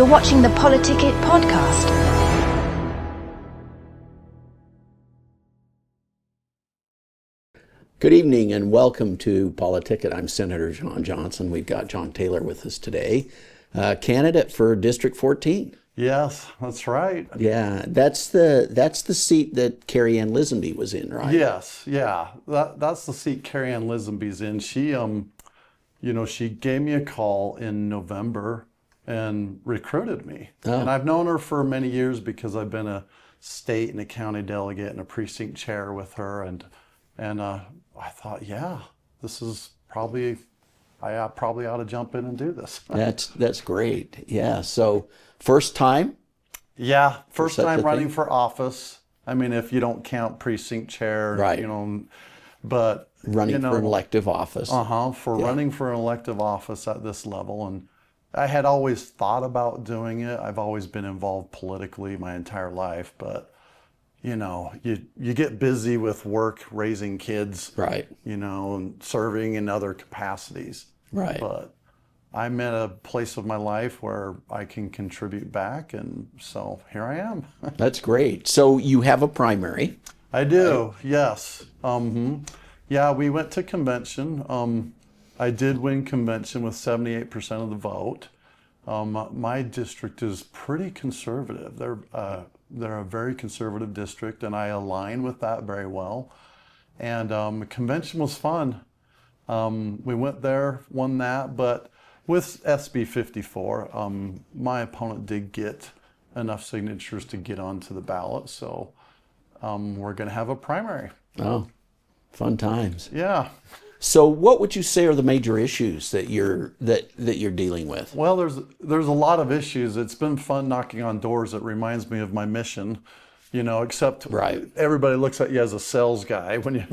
You're watching the Politicit Podcast. Good evening and welcome to Politicit. I'm Senator John Johnson. We've got John Taylor with us today, candidate for District 14. Yes, that's right. Yeah, that's the seat that Carrie Ann Lisenby was in, right? Yes, yeah, that's the seat Carrie Ann Lisenby's in. She gave me a call in November and recruited me. Oh. And I've known her for many years because I've been a state and a county delegate and a precinct chair with her, and I thought, yeah, this is probably, I probably ought to jump in and do this. That's great. Yeah. So first time? Yeah, first time running for office. I mean, if you don't count precinct chair, right? But running for an elective office. Running for an elective office at this level, and I had always thought about doing it. I've always been involved politically my entire life, but you get busy with work, raising kids, right? And serving in other capacities, right? But I'm at a place of my life where I can contribute back, and so here I am. That's great. So you have a primary. I do, yes. Yeah, we went to convention. I did win convention with 78% of the vote. My district is pretty conservative. They're a very conservative district, and I align with that very well. And the convention was fun. We went there, won that, but with SB 54, my opponent did get enough signatures to get onto the ballot, so we're going to have a primary. Oh, fun times. Yeah. So what would you say are the major issues that you're dealing with? Well, there's a lot of issues. It's been fun knocking on doors. It reminds me of my mission, except everybody looks at you as a sales guy when you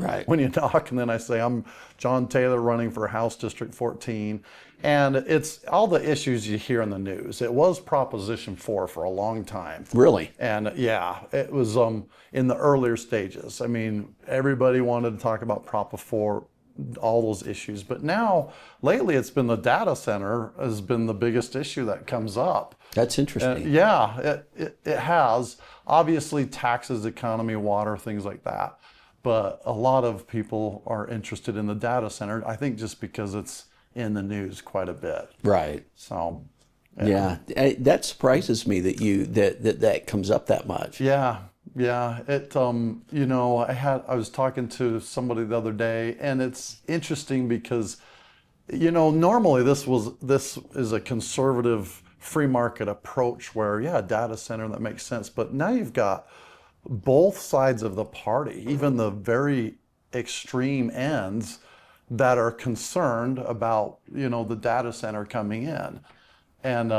knock, and then I say, I'm John Taylor running for House District 14. And it's all the issues you hear in the news. It was Proposition 4 for a long time. Really? And yeah, it was in the earlier stages. I mean, everybody wanted to talk about Prop 4, all those issues. But now, lately, it's been the data center has been the biggest issue that comes up. That's interesting. Yeah, it has. Obviously, taxes, economy, water, things like that. But a lot of people are interested in the data center, I think just because it's in the news quite a bit. Right. So. Yeah, that surprises me that comes up that much. Yeah. It I was talking to somebody the other day, and it's interesting because normally this is a conservative free market approach where data center, that makes sense, but now you've got both sides of the party, even the very extreme ends, that are concerned about the data center coming in, and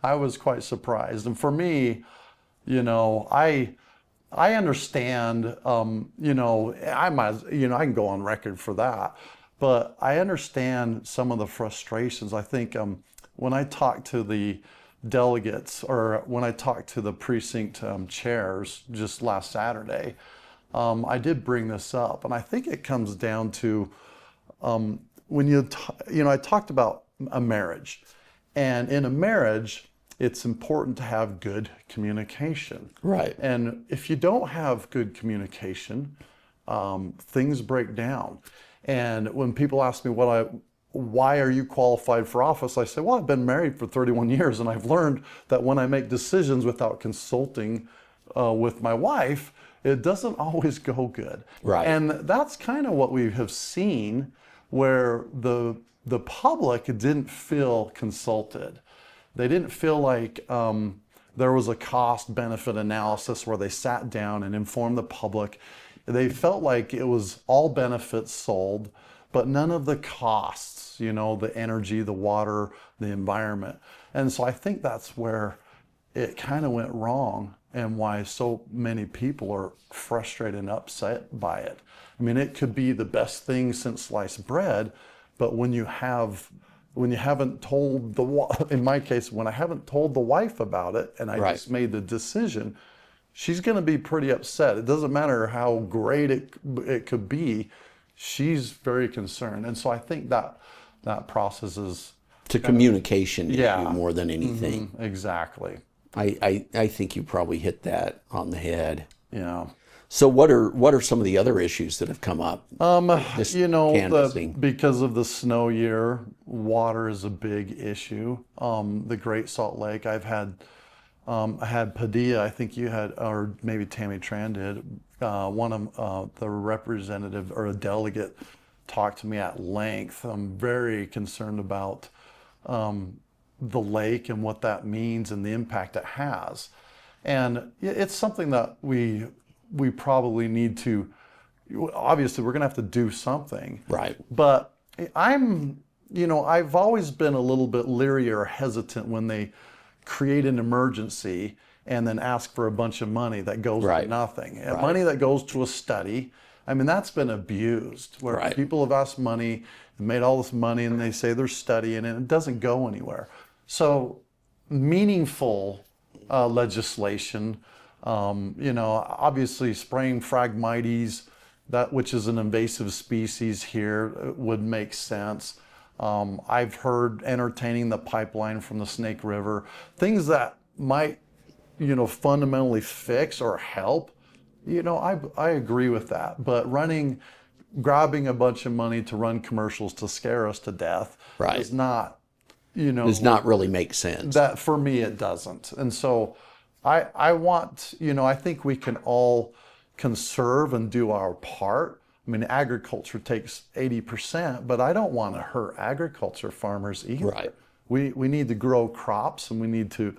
I was quite surprised. And for me, I understand. I can go on record for that, but I understand some of the frustrations. I think when I talk to the delegates, or when I talked to the precinct chairs just last Saturday, I did bring this up, and I think it comes down to when I talked about a marriage, and in a marriage, it's important to have good communication. Right. And if you don't have good communication, things break down. And when people ask me why are you qualified for office, I say, well, I've been married for 31 years, and I've learned that when I make decisions without consulting with my wife, it doesn't always go good. Right. And that's kind of what we have seen, where the public didn't feel consulted. They didn't feel like there was a cost-benefit analysis where they sat down and informed the public. They felt like it was all benefits sold, but none of the costs, the energy, the water, the environment. And so I think that's where it kind of went wrong, and why so many people are frustrated and upset by it. I mean, it could be the best thing since sliced bread, but when you haven't told in my case, when I haven't told the wife about it, and I just made the decision, she's going to be pretty upset. It doesn't matter how great it could be. She's very concerned. And so I think that process is It's a communication Yeah. issue more than anything. Exactly. I think you probably hit that on the head. Yeah. So what are some of the other issues that have come up? Just canvassing. Because of the snow year, water is a big issue. The Great Salt Lake, I had Padilla, I think you had, or maybe Tammy Tran did, one of the representative or a delegate talked to me at length. I'm very concerned about the lake and what that means and the impact it has. And it's something that we probably need to, obviously we're going to have to do something. Right. But I've always been a little bit leery or hesitant when they create an emergency and then ask for a bunch of money that goes to nothing. And money that goes to a study, I mean, that's been abused, where people have asked money and made all this money and they say they're studying and it doesn't go anywhere. So meaningful legislation, obviously spraying Phragmites, which is an invasive species here, would make sense. I've heard entertaining the pipeline from the Snake River, things that might, fundamentally fix or help. I agree with that. But grabbing a bunch of money to run commercials to scare us to death is not, does not really make sense. That for me it doesn't. And so I want, I think we can all conserve and do our part. I mean, agriculture takes 80%, but I don't want to hurt agriculture farmers either. Right. We need to grow crops, and we need to,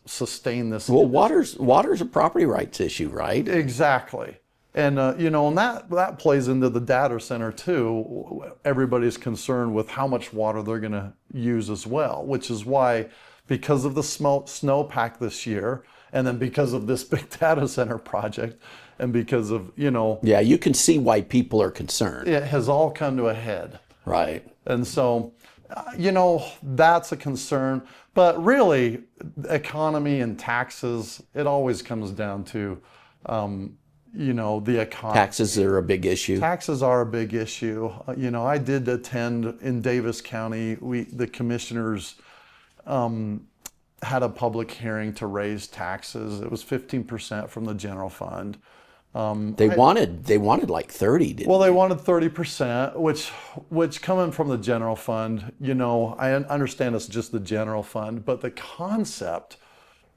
sustain this. Well, water's a property rights issue, right? Exactly. And, and that plays into the data center too. Everybody's concerned with how much water they're going to use as well, which is why, because of the snowpack this year, and then because of this big data center project, and because of, Yeah, you can see why people are concerned. it has all come to a head. Right. And so, that's a concern. But really, economy and taxes, it always comes down to, the economy. Taxes are a big issue. Taxes are a big issue. I did attend in Davis County. The commissioners had a public hearing to raise taxes. It was 15% from the general fund. They wanted like 30, didn't Well, they wanted 30%, which coming from the general fund, I understand it's just the general fund, but the concept,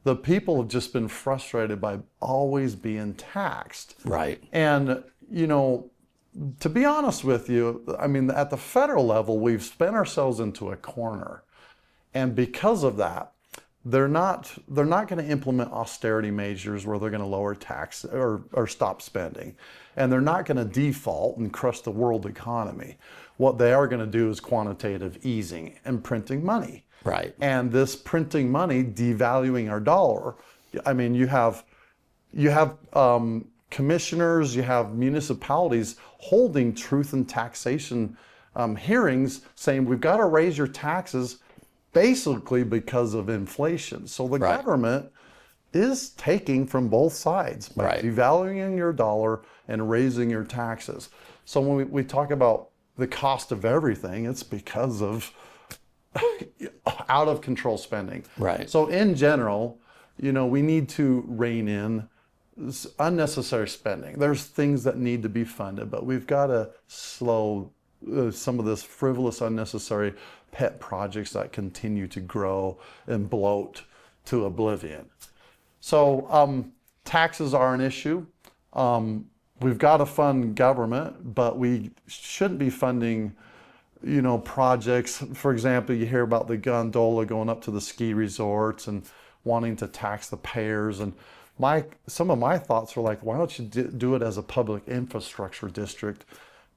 the people have just been frustrated by always being taxed. Right. And, to be honest with you, I mean, at the federal level, we've spent ourselves into a corner. And because of that, they're not going to implement austerity measures where they're going to lower tax or stop spending. And they're not going to default and crush the world economy. What they are going to do is quantitative easing and printing money. Right. And this printing money, devaluing our dollar. I mean, you have commissioners, you have municipalities holding truth and taxation hearings saying we've got to raise your taxes basically because of inflation. So the government is taking from both sides by devaluing your dollar and raising your taxes. So when we talk about the cost of everything, it's because of out of control spending. Right. So in general, we need to rein in unnecessary spending. There's things that need to be funded, but we've got to slow some of this frivolous, unnecessary pet projects that continue to grow and bloat to oblivion. So taxes are an issue. We've got to fund government, but we shouldn't be funding, projects. For example, you hear about the gondola going up to the ski resorts and wanting to tax the payers. And some of my thoughts are like, why don't you do it as a public infrastructure district?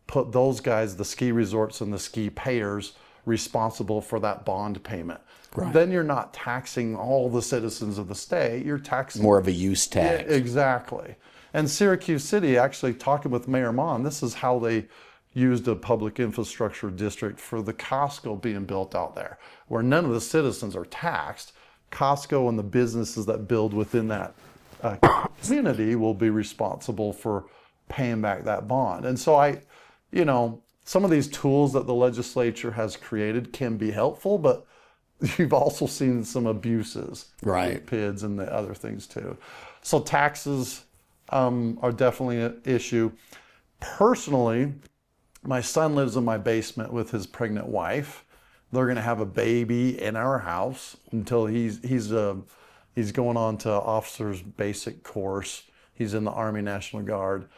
Put those guys, the ski resorts and the ski payers, responsible for that bond payment. Right. Then you're not taxing all the citizens of the state. You're taxing more of a use tax. Yeah, exactly. And Syracuse City, actually talking with Mayor Mon, this is how they used a public infrastructure district for the Costco being built out there, where none of the citizens are taxed. Costco and the businesses that build within that community will be responsible for paying back that bond. And so some of these tools that the legislature has created can be helpful, but you've also seen some abuses, right? With PIDs and the other things too. So taxes are definitely an issue. Personally, my son lives in my basement with his pregnant wife. They're going to have a baby in our house until he's going on to officer's basic course. He's in the Army National Guard.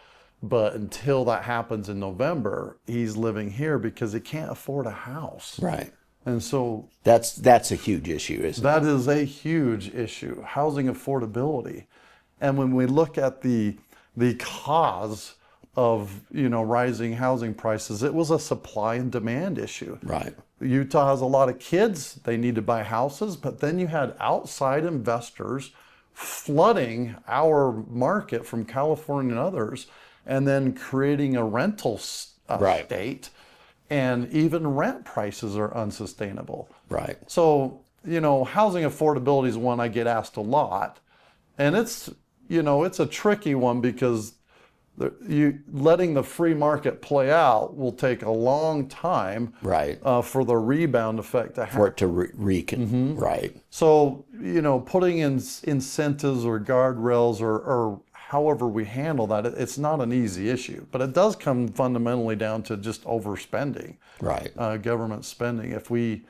But until that happens in November, he's living here because he can't afford a house. Right. And so that's a huge issue, isn't it? that is a huge issue, housing affordability. And when we look at the cause of, rising housing prices, it was a supply and demand issue. Right. Utah has a lot of kids, they need to buy houses, but then you had outside investors flooding our market from California and others, and then creating a rental state, and even rent prices are unsustainable. Right. So, housing affordability is one I get asked a lot, and it's a tricky one because letting the free market play out will take a long time, right, for the rebound effect to happen. For it to right. So, putting in incentives or guardrails or however we handle that, it's not an easy issue, but it does come fundamentally down to just overspending, right? Government spending. If we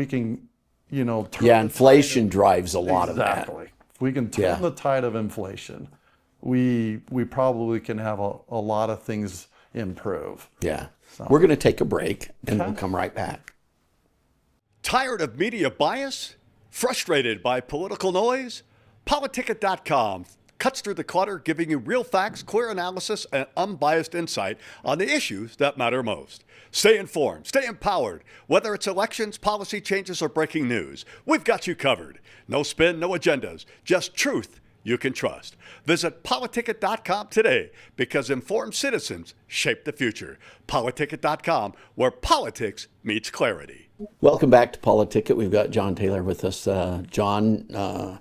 can, inflation drives a lot of that. Exactly. If we can turn the tide of inflation, we probably can have a lot of things improve. Yeah. So. We're going to take a break and we'll come right back. Tired of media bias? Frustrated by political noise? Politicit.com cuts through the clutter, giving you real facts, clear analysis, and unbiased insight on the issues that matter most. Stay informed, stay empowered. Whether it's elections, policy changes, or breaking news, we've got you covered. No spin, no agendas, just truth you can trust. Visit Politicit.com today, because informed citizens shape the future. Politicit.com, where politics meets clarity. Welcome back to Politicit. We've got John Taylor with us. John,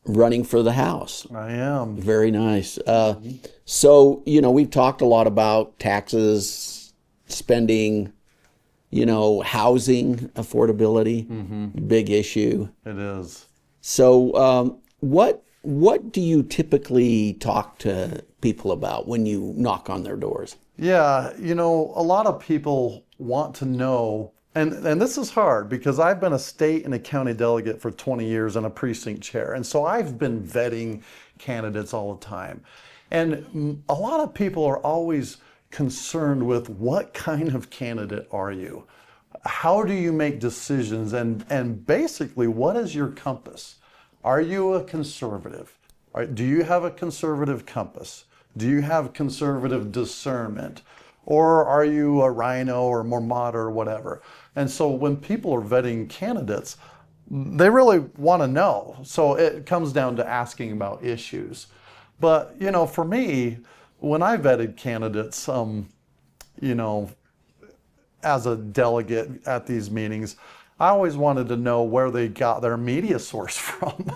running for the House. I am. Very nice. So, we've talked a lot about taxes, spending, housing affordability, big issue. It is. So what do you typically talk to people about when you knock on their doors? Yeah, a lot of people want to know, and this is hard because I've been a state and a county delegate for 20 years and a precinct chair. And so I've been vetting candidates all the time. And a lot of people are always concerned with what kind of candidate are you? How do you make decisions? And basically, what is your compass? Are you a conservative? Do you have a conservative compass? Do you have conservative discernment? Or are you a rhino or more moderate or whatever? And so when people are vetting candidates, they really want to know. So it comes down to asking about issues. But, for me, when I vetted candidates, as a delegate at these meetings, I always wanted to know where they got their media source from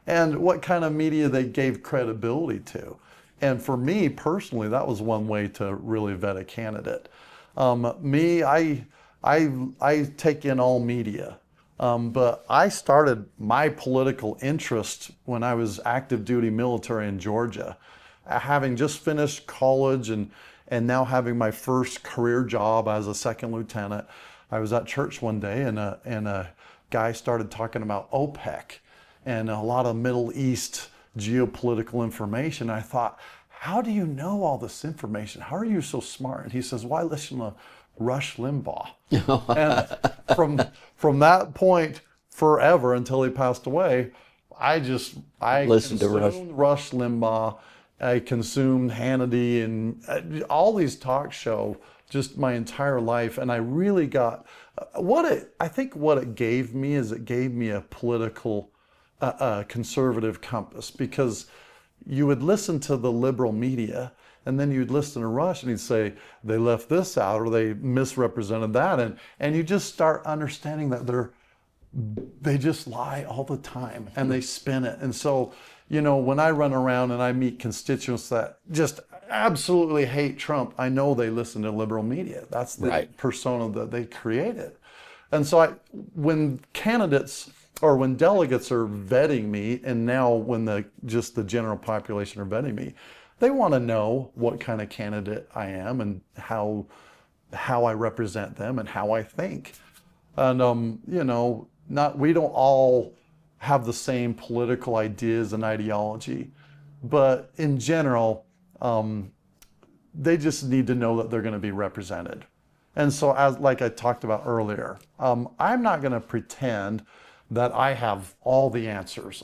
and what kind of media they gave credibility to. And for me personally, that was one way to really vet a candidate. I take in all media, but I started my political interest when I was active duty military in Georgia, having just finished college and now having my first career job as a second lieutenant. I was at church one day and a guy started talking about OPEC and a lot of Middle East geopolitical information. I thought, how do you know all this information? How are you so smart? And he says, well, I listen to Rush Limbaugh. And from that point forever until he passed away, I listened to Rush Limbaugh. I consumed Hannity and all these talk shows just my entire life, and I really got I think what it gave me is it gave me a political conservative compass, because you would listen to the liberal media and then you'd listen to Rush and he'd say they left this out or they misrepresented that, and you just start understanding that they just lie all the time and they spin it. And so when I run around and I meet constituents that just absolutely hate Trump, I know they listen to liberal media. That's the Right. persona that they created. And so when candidates or when delegates are vetting me, and now when just the general population are vetting me, they want to know what kind of candidate I am and how I represent them and how I think. And we don't all have the same political ideas and ideology, but in general, they just need to know that they're going to be represented. And so, like I talked about earlier, I'm not going to pretend that I have all the answers.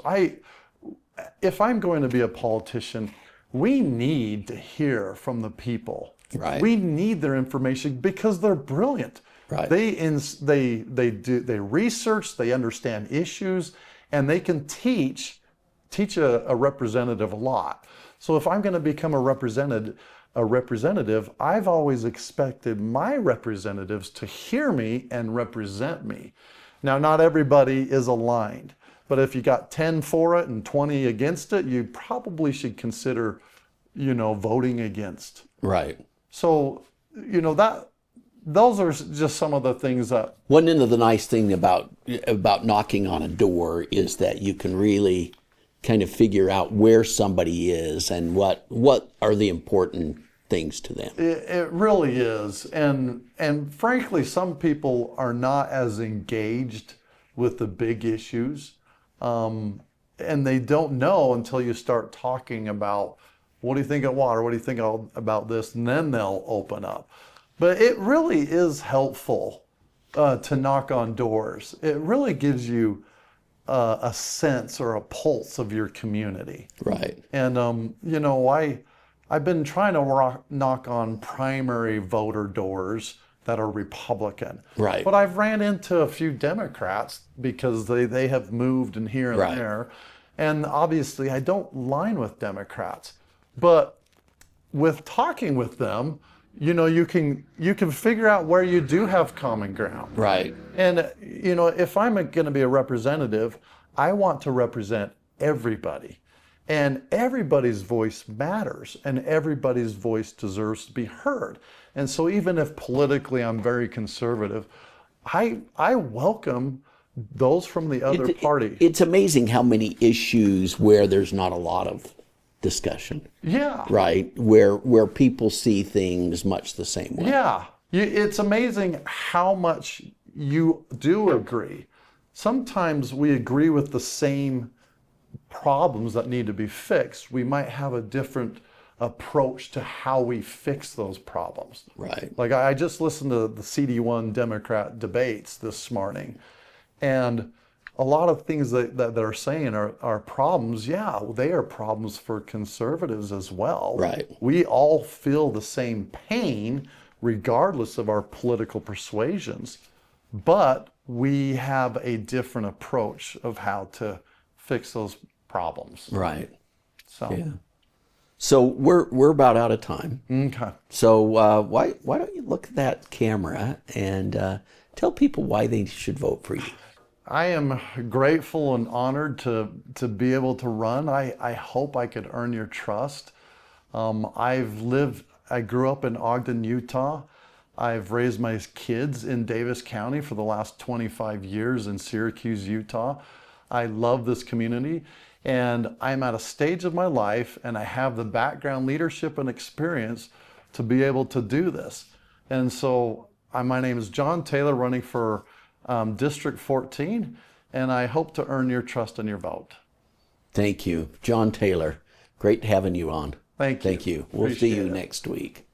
If I'm going to be a politician, we need to hear from the people. Right. We need their information because they're brilliant. Right. They research, they understand issues, and they can teach a representative a lot. So if I'm going to become a representative, I've always expected my representatives to hear me and represent me. Now, not everybody is aligned, but if you got 10 for it and 20 against it, you probably should consider, voting against. Right. So, those are just some of the things that. One end of the nice thing about knocking on a door is that you can really kind of figure out where somebody is and what are the important things to them. It really is. And frankly, some people are not as engaged with the big issues. And they don't know until you start talking about, what do you think of water? What do you think about this? And then they'll open up. But it really is helpful to knock on doors. It really gives you a sense or a pulse of your community. Right. And, I've been trying to knock on primary voter doors that are Republican. Right. But I've ran into a few Democrats because they have moved in here and Right. there. And obviously I don't line with Democrats. But with talking with them, you can figure out where you do have common ground. Right. And, if I'm going to be a representative, I want to represent everybody. And everybody's voice matters, and everybody's voice deserves to be heard. And so even if politically I'm very conservative, I welcome those from the other party. It's amazing how many issues where there's not a lot of discussion. Yeah. Right. Where people see things much the same way. Yeah. It's amazing how much you do agree. Sometimes we agree with the same problems that need to be fixed. We might have a different approach to how we fix those problems. Right. Like I just listened to the CD1 Democrat debates this morning, and a lot of things that they're saying are problems. Yeah, they are problems for conservatives as well. Right. We all feel the same pain regardless of our political persuasions, but we have a different approach of how to fix those problems. Right. So, Yeah. So we're about out of time. okay. So why don't you look at that camera and tell people why they should vote for you? I am grateful and honored to be able to run. I hope I could earn your trust. I grew up in Ogden, Utah. I've raised my kids in Davis County for the last 25 years in Syracuse, Utah. I love this community, and I'm at a stage of my life and I have the background, leadership, and experience to be able to do this. And so my name is John Taylor, running for District 14, and I hope to earn your trust and your vote. Thank you. John Taylor, great having you on. Thank you. Thank you. We'll see Appreciate you it. next week.